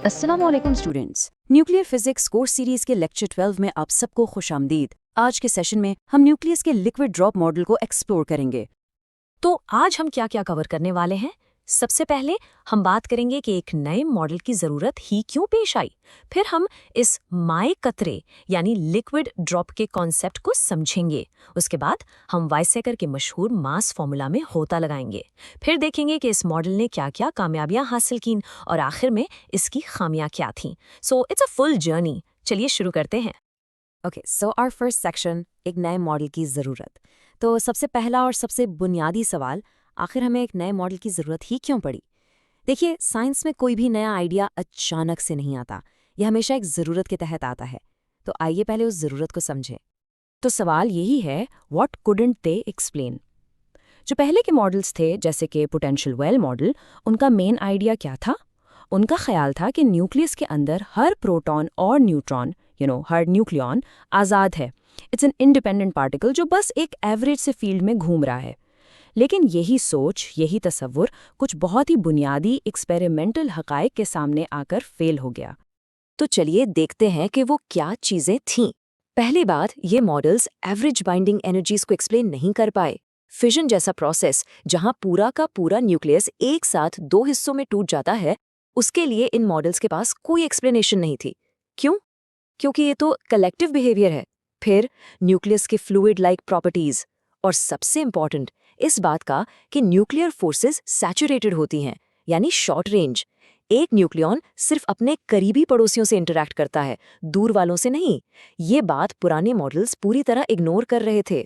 अस्सलाम वालेकुम students. Nuclear physics course series के लेक्चर 12 में आप सबको खुशामदीद। आज के सेशन में हम न्यूक्लियस के लिक्विड ड्रॉप मॉडल को एक्सप्लोर करेंगे। तो आज हम क्या क्या कवर करने वाले हैं। सबसे पहले हम बात करेंगे कि एक नए मॉडल की ज़रूरत ही क्यों पेश आई। फिर हम इस माए कतरे यानी लिक्विड ड्रॉप के कॉन्सेप्ट को समझेंगे। उसके बाद हम वाइसेकर के मशहूर मास फॉर्मूला में होता लगाएंगे। फिर देखेंगे कि इस मॉडल ने क्या क्या कामयाबियां हासिल की और आखिर में इसकी खामियां क्या थीं। So it's a full journey. चलिए शुरू करते हैं। Okay, so our first section, एक नए मॉडल की ज़रूरत। तो सबसे पहला और सबसे बुनियादी सवाल, आखिर हमें एक नए मॉडल की ज़रूरत ही क्यों पड़ी? देखिए, साइंस में कोई भी नया आइडिया अचानक से नहीं आता। यह हमेशा एक ज़रूरत के तहत आता है। तो आइए पहले उस ज़रूरत को समझें। तो सवाल यही है, व्हाट कुडंट दे एक्सप्लेन? जो पहले के मॉडल्स थे, जैसे कि पोटेंशियल वेल मॉडल, उनका मेन आइडिया क्या था? उनका ख्याल था कि न्यूक्लियस के अंदर हर प्रोटॉन और न्यूट्रॉन, हर न्यूक्लियॉन आज़ाद है। इट्स एन इंडिपेंडेंट पार्टिकल जो बस एक एवरेज से फील्ड में घूम रहा है। लेकिन यही सोच, यही तसव्वुर कुछ बहुत ही बुनियादी एक्सपेरिमेंटल हक़ाइक़ के सामने आकर फेल हो गया। तो चलिए देखते हैं कि वो क्या चीज़ें थीं। पहली बात, ये मॉडल्स एवरेज बाइंडिंग एनर्जीज को एक्सप्लेन नहीं कर पाए। फिजन जैसा प्रोसेस, जहां पूरा का पूरा न्यूक्लियस एक साथ दो हिस्सों में टूट जाता है, उसके लिए इन मॉडल्स के पास कोई एक्सप्लेनेशन नहीं थी। क्यों? क्योंकि ये तो कलेक्टिव बिहेवियर है। फिर न्यूक्लियस के फ्लूइड लाइक प्रॉपर्टीज, और सबसे इंपॉर्टेंट इस बात का कि न्यूक्लियर फोर्सेस सैचुरेटेड होती हैं, यानी शॉर्ट रेंज। एक न्यूक्लियॉन सिर्फ अपने करीबी पड़ोसियों से इंटरैक्ट करता है, दूर वालों से नहीं। ये बात पुराने मॉडल्स पूरी तरह इग्नोर कर रहे थे।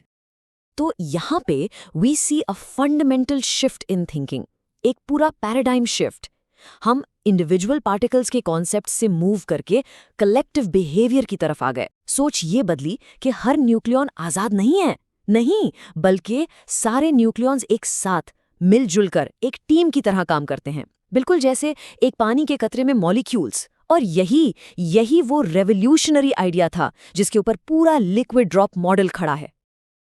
तो यहाँ पे we see a fundamental shift in thinking, एक पूरा पैराडाइम शिफ्ट। हम इंडिविजुअल पार्टिकल्स के कॉन्सेप्ट से मूव करके कलेक्टिव बिहेवियर की तरफ आ गए। सोच ये बदली कि हर न्यूक्लियॉन आज़ाद नहीं है, नहीं, बल्कि सारे न्यूक्लियॉन्स एक साथ मिलजुल कर एक टीम की तरह काम करते हैं, बिल्कुल जैसे एक पानी के कतरे में मॉलिक्यूल्स। और यही यही वो रेवोल्यूशनरी आइडिया था जिसके ऊपर पूरा लिक्विड ड्रॉप मॉडल खड़ा है।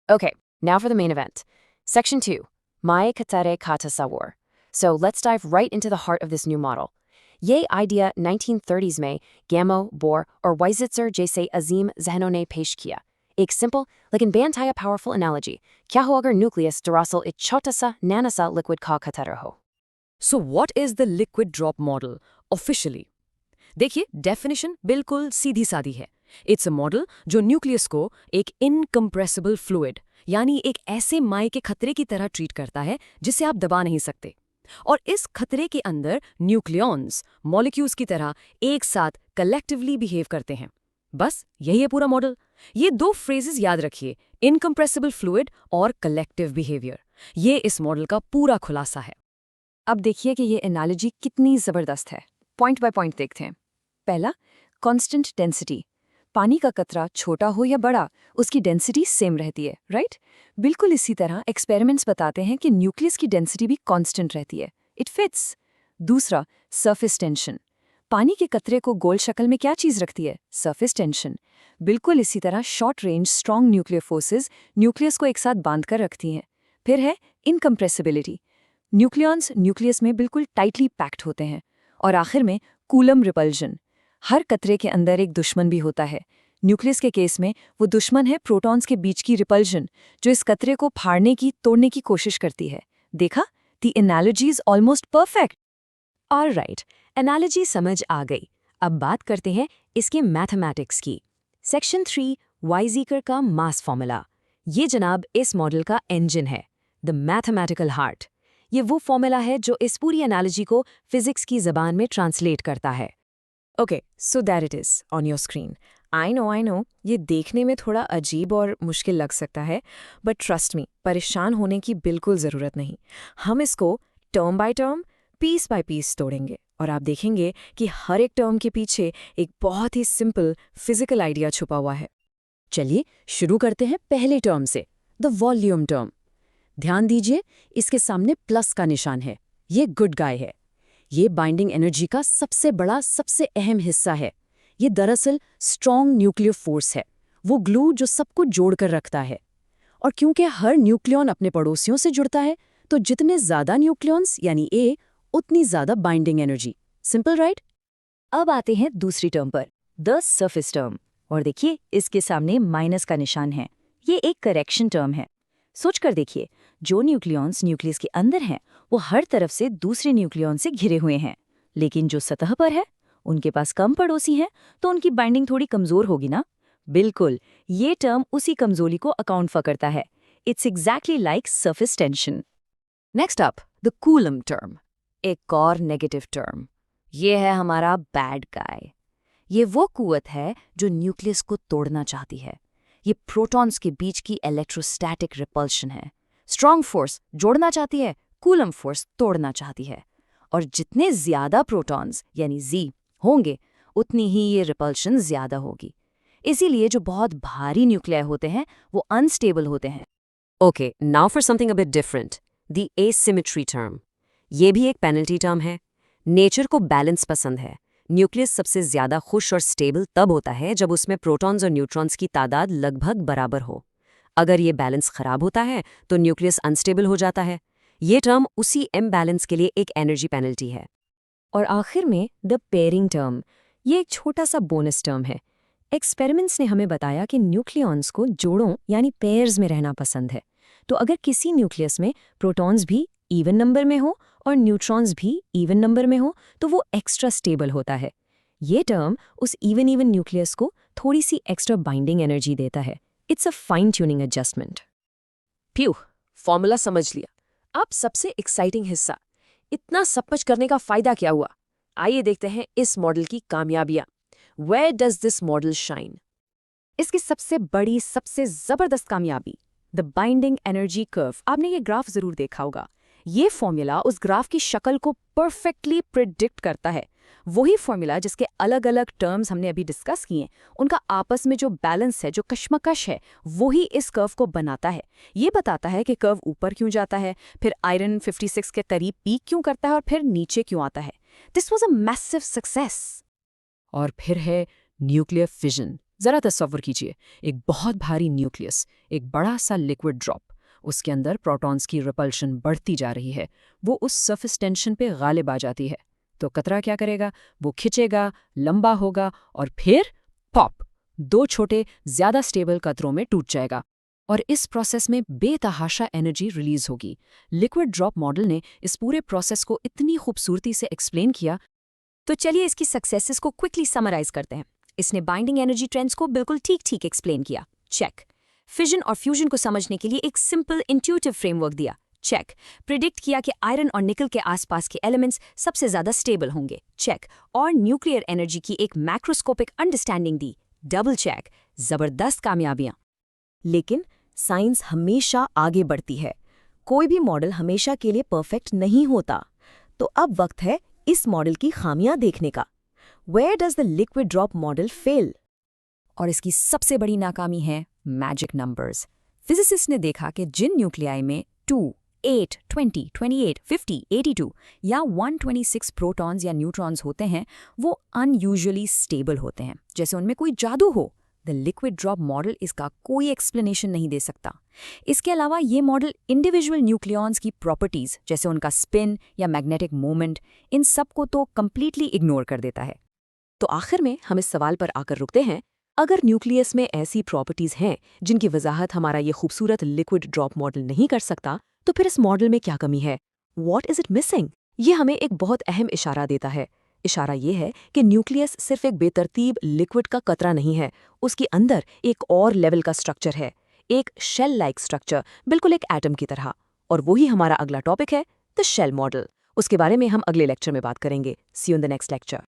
Okay, now for the main event. Section 2, Mae Katere Kata Sawar. So let's dive right into the heart of this new model. ये आइडिया 1930s में गैमो, बोर और वाइजिट्जर जैसे अजीम जहनों ने पेश किया। एक सिंपल लेकिन बेअंतहाया पावरफुल एनालॉजी। क्या हो अगर न्यूक्लियस दरअसल एक छोटा सा नैना सा लिक्विड का कतर हो? So what is the liquid drop model officially? देखिए, डेफिनेशन बिल्कुल सीधी सादी है। इट्स अ मॉडल जो न्यूक्लियस को एक इनकम्प्रेसिबल फ्लूइड यानी एक ऐसे माए के खतरे की तरह ट्रीट करता है जिसे आप दबा नहीं सकते। और इस खतरे के अंदर न्यूक्लियॉन्स मॉलिक्यूल्स की तरह एक साथ कलेक्टिवली बिहेव करते हैं। बस यही है पूरा मॉडल। ये दो फ्रेजेस याद रखिए, इनकम्प्रेसिबल फ्लूइड और कलेक्टिव बिहेवियर। ये इस मॉडल का पूरा खुलासा है। अब देखिए कि ये एनालॉजी कितनी ज़बरदस्त है। पॉइंट बाय पॉइंट देखते हैं। पहला, कांस्टेंट डेंसिटी। पानी का कतरा छोटा हो या बड़ा, उसकी डेंसिटी सेम रहती है, राइट? बिल्कुल इसी तरह एक्सपेरिमेंट्स बताते हैं कि न्यूक्लियस की डेंसिटी भी कांस्टेंट रहती है। It fits. दूसरा, सरफेस टेंशन। पानी के कतरे को गोल शक्ल में क्या चीज़ रखती है? Surface tension. बिल्कुल इसी तरह short range strong nuclear forces nucleus को एक साथ बांध कर रखती हैं। फिर है इनकम्प्रेसिबिलिटी। न्यूक्लियॉन्स न्यूक्लियस में बिल्कुल टाइटली पैक्ड होते हैं। और आखिर में कूलम रिपल्जन। हर कतरे के अंदर एक दुश्मन भी होता है। न्यूक्लियस के केस में वो दुश्मन है प्रोटॉन्स के बीच की रिपल्जन, जो इस कतरे को फाड़ने की, तोड़ने की कोशिश करती है। देखा, the analogy is almost perfect. Alright, analogy समझ आ गई। अब बात करते हैं इसके मैथमेटिक्स की। सेक्शन 3, वाइजीकर का मास फॉर्मूला। ये जनाब इस मॉडल का इंजन है, द मैथमेटिकल हार्ट। ये वो फॉर्मूला है जो इस पूरी एनालॉजी को फिजिक्स की ज़बान में ट्रांसलेट करता है। Okay, so that it is on your screen. I know ये देखने में थोड़ा अजीब और मुश्किल लग सकता है, बट ट्रस्ट मी, परेशान होने की बिल्कुल ज़रूरत नहीं। हम इसको term by term, piece by piece तोड़ेंगे और आप देखेंगे कि हर एक टर्म के पीछे एक बहुत ही सिंपल फिजिकल आइडिया छुपा हुआ है। चलिए शुरू करते हैं पहले टर्म से, द वॉल्यूम टर्म। ध्यान दीजिए, इसके सामने प्लस का निशान है। ये गुड गाय है। ये बाइंडिंग एनर्जी का सबसे बड़ा, सबसे अहम हिस्सा है। ये दरअसल स्ट्रॉन्ग न्यूक्लियर फोर्स है, वो ग्लू जो सबको जोड़कर रखता है। और क्योंकि हर न्यूक्लियॉन अपने पड़ोसियों से जुड़ता है, तो जितने ज़्यादा न्यूक्लियॉन्स यानी ए, उतनी ज़्यादा बाइंडिंग एनर्जी। Simple right? अब आते हैं दूसरी टर्म पर, द सरफेस टर्म। और देखिए, इसके सामने माइनस का निशान है। ये एक करेक्शन टर्म है। सोच कर देखिए, जो न्यूक्लियॉन्स न्यूक्लियस के अंदर हैं, वो हर तरफ से दूसरे न्यूक्लियॉन से घिरे हुए हैं। लेकिन जो सतह पर है, उनके पास कम पड़ोसी हैं, तो उनकी बाइंडिंग थोड़ी कमजोर होगी ना। बिल्कुल, ये टर्म उसी कमजोरी को अकाउंट फॉर करता है। It's exactly like surface tension. Next up, the coulomb term, एक और नेगेटिव टर्म। ये है हमारा बैड गाय। ये वो कुव्वत है जो न्यूक्लियस को तोड़ना चाहती है। ये प्रोटॉन्स के बीच की इलेक्ट्रोस्टैटिक रिपल्शन है। स्ट्रॉन्ग फोर्स जोड़ना चाहती है, कूलम फोर्स तोड़ना चाहती है। और जितने ज्यादा प्रोटॉन्स यानी जी होंगे, उतनी ही ये रिपल्शन ज्यादा होगी। इसीलिए जो बहुत भारी न्यूक्लियाई होते हैं, वो अनस्टेबल होते हैं। Okay, now for something a bit different, the asymmetry term. ये भी एक पेनल्टी टर्म है। नेचर को बैलेंस पसंद है। न्यूक्लियस सबसे ज्यादा खुश और स्टेबल तब होता है जब उसमें प्रोटॉन्स और न्यूट्रॉन्स की तादाद लगभग बराबर हो। अगर ये बैलेंस खराब होता है तो न्यूक्लियस अनस्टेबल हो जाता है। ये टर्म उसी इम्बैलेंस के लिए एक एनर्जी पेनल्टी है। और आखिर में द पेयरिंग टर्म। ये एक छोटा सा बोनस टर्म है। एक्सपेरिमेंट्स ने हमें बताया कि न्यूक्लियॉन्स को जोड़ों यानी पेयर्स में रहना पसंद है। तो अगर किसी न्यूक्लियस में प्रोटॉन्स भी इवन नंबर में हो और न्यूट्रॉन्स भी इवन नंबर में हो, तो वो एक्स्ट्रा स्टेबल होता है। ये टर्म उस इवन न्यूक्लियस को थोड़ी सी एक्स्ट्रा बाइंडिंग एनर्जी देता है। It's a fine tuning adjustment. Phew, formula समझ लिया। अब सबसे एक्साइटिंग हिस्सा, इतना सब कुछ करने का फायदा क्या हुआ? आइए देखते हैं इस मॉडल की कामयाबियां। Where does this model shine? इसकी सबसे बड़ी, सबसे जबरदस्त कामयाबी, द बाइंडिंग एनर्जी कर्व। आपने ये ग्राफ जरूर देखा होगा। ये फॉर्मूला उस ग्राफ की शक्ल को परफेक्टली प्रिडिक्ट करता है। वही फॉर्मूला जिसके अलग अलग टर्म्स हमने अभी डिस्कस किए, उनका आपस में जो बैलेंस है, जो कशमकश है, वही इस कर्व को बनाता है। ये बताता है कि कर्व ऊपर क्यों जाता है, फिर आयरन 56 के करीब पीक क्यों करता है और फिर नीचे क्यों आता है। This was a massive success. और फिर है न्यूक्लियर फिजन। जरा तस्वर कीजिए, एक बहुत भारी न्यूक्लियस, एक बड़ा सा लिक्विड ड्रॉप, उसके अंदर प्रोटॉन्स की रिपल्शन बढ़ती जा रही है। वो उस सरफेस टेंशन पे गालिब आ जाती है। तो कतरा क्या करेगा? वो खिंचेगा, लंबा होगा और फिर पॉप, दो छोटे ज्यादा स्टेबल कतरों में टूट जाएगा। और इस प्रोसेस में बेतहाशा एनर्जी रिलीज होगी। लिक्विड ड्रॉप मॉडल ने इस पूरे प्रोसेस को इतनी खूबसूरती से एक्सप्लेन किया। तो चलिए इसकी सक्सेसेस को क्विकली समराइज करते हैं। इसने बाइंडिंग एनर्जी ट्रेंड्स को बिल्कुल ठीक एक्सप्लेन किया, चेक। फिजन और फ्यूजन को समझने के लिए एक सिंपल इंट्यूटिव फ्रेमवर्क दिया, चेक। प्रिडिक्ट किया कि आयरन और निकल के आसपास के एलिमेंट्स सबसे ज्यादा स्टेबल होंगे, चेक। और न्यूक्लियर एनर्जी की एक मैक्रोस्कोपिक अंडरस्टैंडिंग दी, डबल चेक। जबरदस्त कामयाबियां। लेकिन साइंस हमेशा आगे बढ़ती है। कोई भी मॉडल हमेशा के लिए परफेक्ट नहीं होता। तो अब वक्त है इस मॉडल की खामियां देखने का। Where does the liquid drop model fail? और इसकी सबसे बड़ी नाकामी है मैजिक नंबर्स। फिजिसिस्ट ने देखा कि जिन न्यूक्लियाई में 2, 8, 20, 28, 50, 82 या 126 प्रोटॉन्स या न्यूट्रॉन्स होते हैं, वो अनयूजुअली स्टेबल होते हैं, जैसे उनमें कोई जादू हो। द लिक्विड ड्रॉप मॉडल इसका कोई एक्सप्लेनेशन नहीं दे सकता। इसके अलावा ये मॉडल इंडिविजुअल न्यूक्लियॉन्स की प्रॉपर्टीज, जैसे उनका स्पिन या मैग्नेटिक मोमेंट, इन सब को तो कंप्लीटली इग्नोर कर देता है। तो आखिर में हम इस सवाल पर आकर रुकते हैं, अगर न्यूक्लियस में ऐसी प्रॉपर्टीज हैं जिनकी वजाहत हमारा ये खूबसूरत लिक्विड ड्रॉप मॉडल नहीं कर सकता, तो फिर इस मॉडल में क्या कमी है? What is it missing? ये हमें एक बहुत अहम इशारा देता है। इशारा ये है कि न्यूक्लियस सिर्फ एक बेतरतीब लिक्विड का कतरा नहीं है, उसके अंदर एक और लेवल का स्ट्रक्चर है, एक शेल लाइक स्ट्रक्चर, बिल्कुल एक एटम की तरह। और वही हमारा अगला टॉपिक है, द शेल मॉडल। उसके बारे में हम अगले लेक्चर में बात करेंगे। See you in the next lecture.